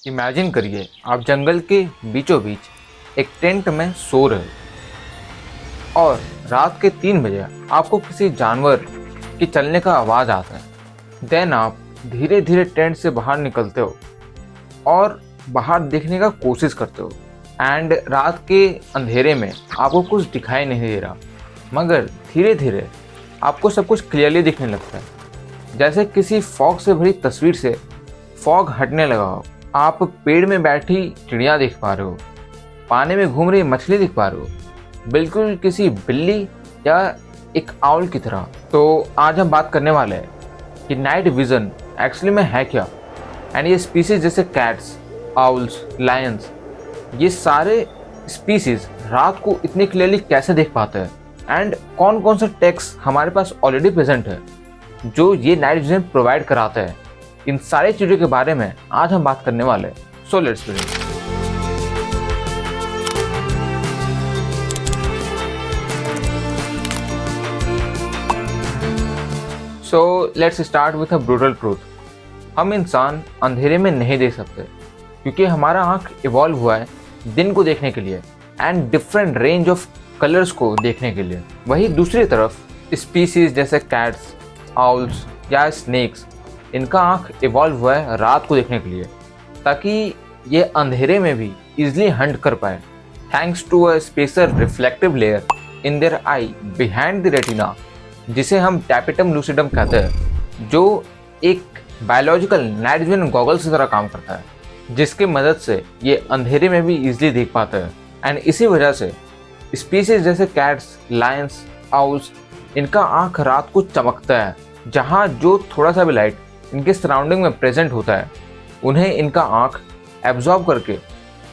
Imagine करिए आप जंगल के बीचों बीच एक टेंट में सो रहे हो और रात के 3 बजे आपको किसी जानवर की चलने का आवाज़ आता है। देन आप धीरे धीरे टेंट से बाहर निकलते हो और बाहर देखने का कोशिश करते हो एंड रात के अंधेरे में आपको कुछ दिखाई नहीं दे रहा, मगर धीरे धीरे आपको सब कुछ क्लियरली दिखने लगता है। जैसे किसी फॉग से भरी तस्वीर से फॉग हटने लगा हो। आप पेड़ में बैठी चिड़िया देख पा रहे हो, पानी में घूम रही मछली दिख पा रहे हो, बिल्कुल किसी बिल्ली या एक आउल की तरह। तो आज हम बात करने वाले हैं कि नाइट विजन एक्चुअली में है क्या, एंड ये स्पीसीज जैसे कैट्स, आउल्स, लायंस, ये सारे स्पीसीज रात को इतनी क्लियरली कैसे देख पाते हैं, एंड कौन कौन सा टेक्स हमारे पास ऑलरेडी प्रेजेंट है जो ये नाइट विजन प्रोवाइड कराता है। इन सारी चीज़ों के बारे में आज हम बात करने वाले हैं। So let's begin. So let's start with a brutal truth. हम इंसान अंधेरे में नहीं देख सकते क्योंकि हमारा आँख इवॉल्व हुआ है दिन को देखने के लिए and different range of colours को देखने के लिए। वहीं दूसरी तरफ स्पीसीज जैसे कैट्स, आउल्स या स्नेक्स, इनका आँख इवॉल्व हुआ है रात को देखने के लिए ताकि ये अंधेरे में भी इजीली हंट कर पाए, thanks to a special reflective layer in their eye behind the retina, जिसे हम टैपेटम लूसिडम कहते हैं, जो एक बायोलॉजिकल नाइट विजन गॉगल्स की तरह काम करता है, जिसके मदद से ये अंधेरे में भी इजीली देख पाता है। एंड इसी वजह से स्पीसीज जैसे कैट्स, लायंस, आउल्स, इनका आँख रात को चमकता है। जहाँ जो थोड़ा सा भी लाइट इनके सराउंडिंग में प्रेजेंट होता है, उन्हें इनका आँख एब्जॉर्ब करके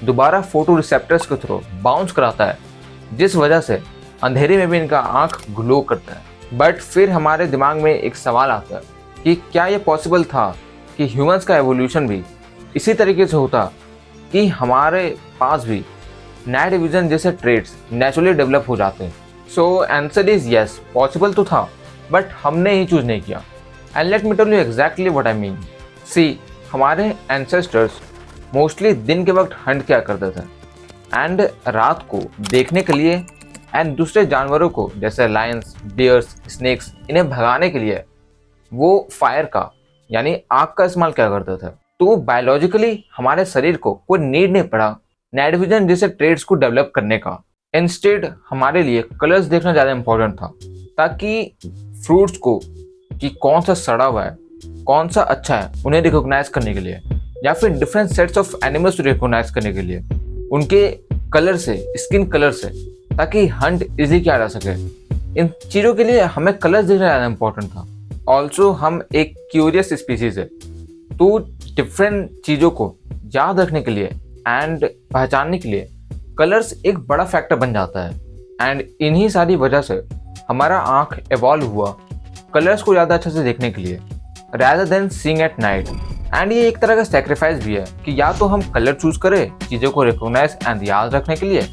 दोबारा फोटो रिसेप्टर्स के थ्रू बाउंस कराता है, जिस वजह से अंधेरे में भी इनका आँख ग्लो करता है। बट फिर हमारे दिमाग में एक सवाल आता है कि क्या ये पॉसिबल था कि ह्यूमंस का एवोल्यूशन भी इसी तरीके से होता कि हमारे पास भी नाइट विजन जैसे ट्रेड्स नेचुरली डेवलप हो जाते हैं। So answer is yes, possible तो था, बट हमने ही चूज नहीं किया। And let me tell you exactly what I mean. See, हमारे एंसेस्टर्स मोस्टली दिन के वक्त हंट किया करते थे एंड रात को देखने के लिए एंड दूसरे जानवरों को जैसे लायंस, बियर्स, स्नेक्स, इन्हें भगाने के लिए वो फायर का यानी आग का इस्तेमाल क्या करते थे। तो बायोलॉजिकली हमारे शरीर को कोई नीड नहीं पड़ा नाइट विजन जैसे ट्रेड्स को डेवलप करने का। इंस्टेड हमारे लिए कलर्स देखना ज़्यादा इंपॉर्टेंट था, ताकि फ्रूट्स को कि कौन सा सड़ा हुआ है, कौन सा अच्छा है, उन्हें रिकॉग्नाइज करने के लिए, या फिर डिफरेंट सेट्स ऑफ एनिमल्स को रिकॉग्नाइज करने के लिए उनके कलर से, स्किन कलर से, ताकि हंट इजीली किया जा सके। इन चीज़ों के लिए हमें कलर्स देखना ज़्यादा इंपॉर्टेंट था। ऑल्सो हम एक क्यूरियस स्पीसीज है, तो डिफरेंट चीज़ों को याद रखने के लिए एंड पहचानने के लिए कलर्स एक बड़ा फैक्टर बन जाता है। एंड इन्हीं सारी वजह से हमारा आँख इवॉल्व हुआ कलर्स को ज़्यादा अच्छे से देखने के लिए rather than seeing at night। And ये एक तरह का सेक्रीफाइस भी है कि या तो हम कलर चूज करें चीज़ों को रिकॉग्नाइज एंड याद रखने के लिए,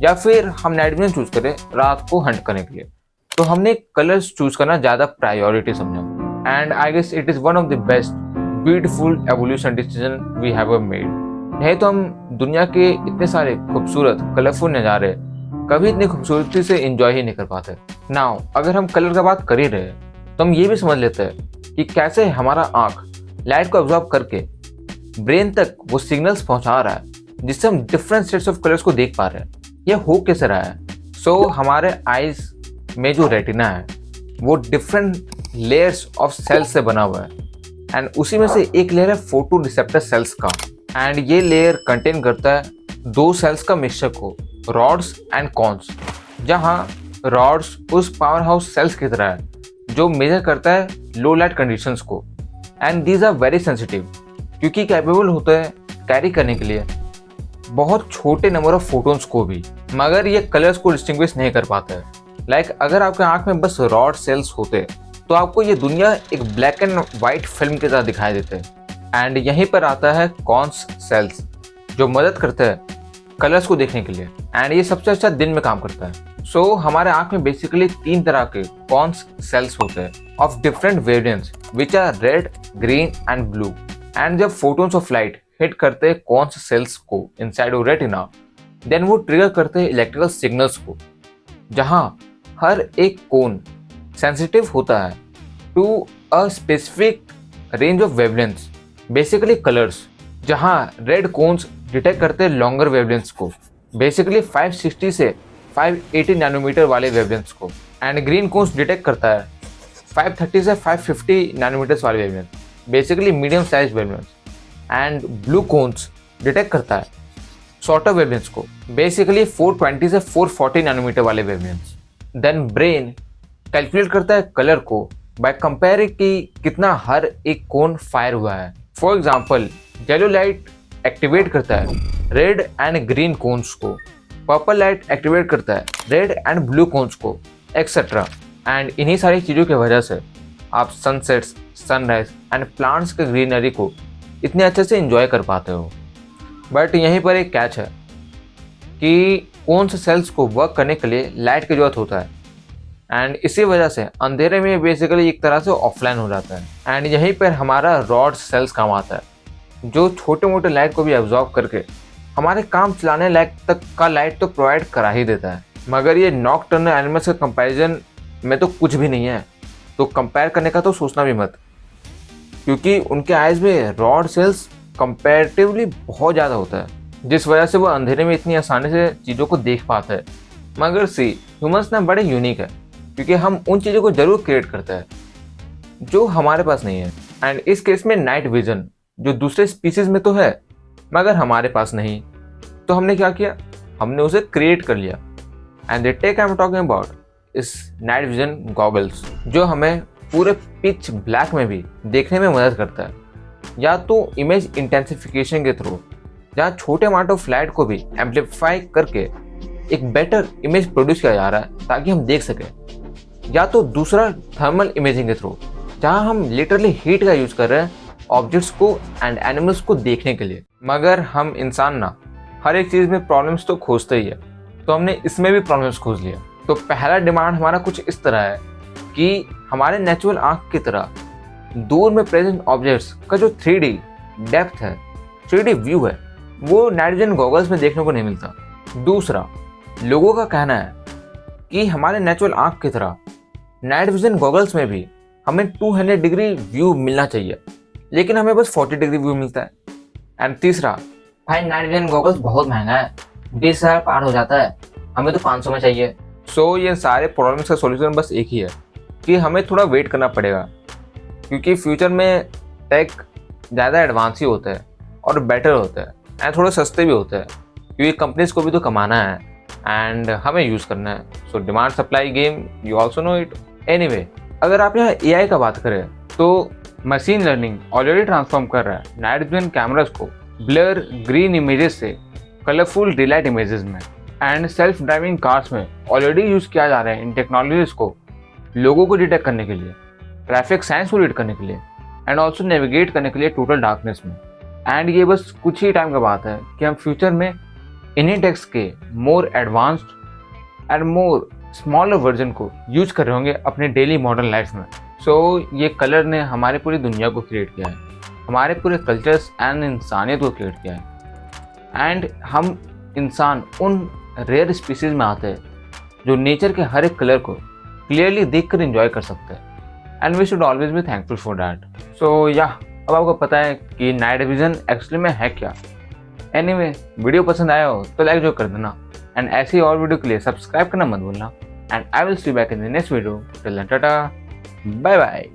या फिर हम नाइट विजन चूज करें रात को हंट करने के लिए। तो हमने कलर्स चूज करना ज़्यादा प्रायोरिटी समझा। And I guess it is one of the best beautiful evolution decision we have ever made. नहीं तो हम दुनिया के इतने सारे खूबसूरत कलरफुल नज़ारे कभी इतनी खूबसूरती से इंजॉय ही नहीं कर पाते। नाउ अगर हम कलर का बात कर ही रहे तो हम ये भी समझ लेते हैं कि कैसे हमारा आँख लाइट को ऑब्जॉर्व करके ब्रेन तक वो सिग्नल्स पहुंचा रहा है जिससे हम डिफरेंट सेट्स ऑफ कलर्स को देख पा रहे हैं। ये हो कैसे रहा है? सो हमारे आईज में जो रेटिना है वो डिफरेंट लेयर्स ऑफ सेल्स से बना हुआ है, एंड उसी में से एक लेयर है फोटो रिसेप्टर सेल्स का। एंड ये लेयर कंटेन करता है दो सेल्स का मिक्सचर को, रॉड्स एंड कॉन्स, जहाँ रॉड्स उस पावर हाउस सेल्स की तरह है जो मेजर करता है लो लाइट कंडीशंस को। And these are very sensitive क्योंकि कैपेबल होते हैं कैरी करने के लिए बहुत छोटे नंबर ऑफ फोटोन्स को भी, मगर ये कलर्स को डिस्टिंग्विश नहीं कर पाते हैं। लाइक अगर आपके आँख में बस रॉड सेल्स होते तो आपको ये दुनिया एक ब्लैक एंड वाइट फिल्म की तरह दिखाई देते। एंड यहीं पर आता है कॉन्स सेल्स जो मदद करते हैं कलर्स को देखने के लिए, एंड ये सबसे अच्छा दिन में काम करता है। सो हमारे आँख में बेसिकली 3 तरह के कॉन्स सेल्स होते हैं of different variants which are red, green and blue. And जब फोटोन्स ऑफ लाइट हिट करते हैं कौन से सेल्स को इनसाइड ऑफ रेटिना, देन वो ट्रिगर करते हैं इलेक्ट्रिकल सिग्नल्स को, जहां हर एक कोन सेंसिटिव होता है to a specific range of wavelengths, basically colours, जहां रेड कोन्स डिटेक्ट करते हैं लॉन्गर वेवलेंथ्स को, बेसिकली 560 से 580 नैनोमीटर वाले वेवलेंथ्स को, एंड ग्रीन कोन्स डिटेक्ट करता है 530 से 550 नैनोमीटर्स वाले wavelength, basically medium size wavelength, and blue cones detect करता है शॉर्टर वेवलेंथ्स को, बेसिकली 420 से 440 नैनोमीटर वाले वेवलेंथ्स। देन ब्रेन कैलकुलेट करता है कलर को बाय कंपेयरिंग कि कितना हर एक कोन फायर हुआ है। For example, yellow light activate करता है रेड एंड ग्रीन कोन्स को, पर्पल लाइट एक्टिवेट करता है रेड एंड ब्लू कोन्स को, एक्सेट्रा। एंड इन्हीं सारी चीज़ों की वजह से आप सनसेट्स, सनराइज एंड प्लांट्स के ग्रीनरी को इतने अच्छे से एंजॉय कर पाते हो। बट यहीं पर एक कैच है कि कौन से सेल्स को वर्क करने के लिए लाइट की जरूरत होता है, एंड इसी वजह से अंधेरे में बेसिकली एक तरह से ऑफलाइन हो जाता है। एंड यहीं पर हमारा रॉड सेल्स काम आता है, जो छोटे मोटे लाइट को भी एब्जॉर्ब करके हमारे काम चलाने लायक तक का लाइट तो प्रोवाइड करा ही देता है। मगर ये नॉकटर्नल एनिमल्स के कंपैरिजन में तो कुछ भी नहीं है, तो कंपेयर करने का तो सोचना भी मत, क्योंकि उनके आइज में रॉड सेल्स कंपैरेटिवली बहुत ज़्यादा होता है, जिस वजह से वो अंधेरे में इतनी आसानी से चीज़ों को देख पाता है। मगर ह्यूमंस ना बड़े यूनिक है, क्योंकि हम उन चीज़ों को जरूर क्रिएट करते हैं जो हमारे पास नहीं है। एंड इस केस में नाइट विजन, जो दूसरे स्पीसीज में तो है मगर हमारे पास नहीं, तो हमने क्या किया, हमने उसे क्रिएट कर लिया। And the tech I am talking about इस नाइट विजन गॉगल्स, जो हमें पूरे पिच ब्लैक में भी देखने में मदद करता है, या तो इमेज इंटेंसिफिकेशन के थ्रू, जहाँ छोटे अमाउंट ऑफ लाइट को भी एम्पलीफाई करके एक बेटर इमेज प्रोड्यूस किया जा रहा है ताकि हम देख सकें, या तो दूसरा थर्मल इमेजिंग के थ्रू, जहाँ हम लिटरली हीट का यूज कर रहे हैं ऑब्जेक्ट्स को एंड एनिमल्स को देखने के लिए। मगर हम इंसान ना हर एक चीज़ में प्रॉब्लम्स तो खोजते ही है, तो हमने इसमें भी प्रॉब्लम्स खोज लिया। तो पहला डिमांड हमारा कुछ इस तरह है कि हमारे नेचुरल आँख की तरह दूर में प्रेजेंट ऑब्जेक्ट्स का जो 3D डेप्थ है, 3D व्यू है, वो नाइट विजन गॉगल्स में देखने को नहीं मिलता। दूसरा, लोगों का कहना है कि हमारे नेचुरल आँख की तरह नाइट विजन गॉगल्स में भी हमें 200 डिग्री व्यू मिलना चाहिए, लेकिन हमें बस 40 डिग्री व्यू मिलता है। एंड तीसरा, भाई नाइट विजन गॉगल्स बहुत महंगा है, 20,000 पार हो जाता है, हमें तो 500 में चाहिए। सो ये सारे प्रॉब्लम्स का सॉल्यूशन बस एक ही है कि हमें थोड़ा वेट करना पड़ेगा, क्योंकि फ्यूचर में टेक ज़्यादा एडवांस ही होता है और बेटर होता है, एंड थोड़े सस्ते भी होते हैं, क्योंकि कंपनीज को भी तो कमाना है एंड हमें यूज़ करना है। So demand supply game, you also know it. Anyway, अगर आप यहाँ AI का बात करें तो मशीन लर्निंग ऑलरेडी ट्रांसफॉर्म कर रहा है नाइट विजन कैमरास को ब्लर ग्रीन इमेजेस से कलरफुल डिलाइट इमेजेस में, एंड सेल्फ ड्राइविंग कार्स में ऑलरेडी यूज़ किया जा रहा है इन टेक्नोलॉजीज को लोगों को डिटेक्ट करने के लिए, ट्रैफिक साइंस को रीड करने के लिए, एंड ऑल्सो नेविगेट करने के लिए टोटल डार्कनेस में। एंड ये बस कुछ ही टाइम का बात है कि हम फ्यूचर में इन्हीं टेक्स के more advanced and more smaller version को यूज कर रहे होंगे अपने डेली मॉडर्न लाइफ में। सो ये कलर ने हमारी पूरी दुनिया को क्रिएट किया है, हमारे पूरे कल्चर्स एंड इंसानियत को क्रिएट किया है। एंड हम इंसान उन रेयर स्पीसीज में आते हैं जो नेचर के हर एक कलर को क्लियरली देख कर इंजॉय कर सकते हैं, and we should always be thankful for that. So या अब आपको पता है कि नाइट विजन एक्चुअली में है क्या। एनीवे, वीडियो पसंद आया हो तो लाइक जो कर देना, एंड ऐसी और वीडियो के लिए सब्सक्राइब करना मत भूलना। And I will see you back in the next video. Till then tata, bye bye.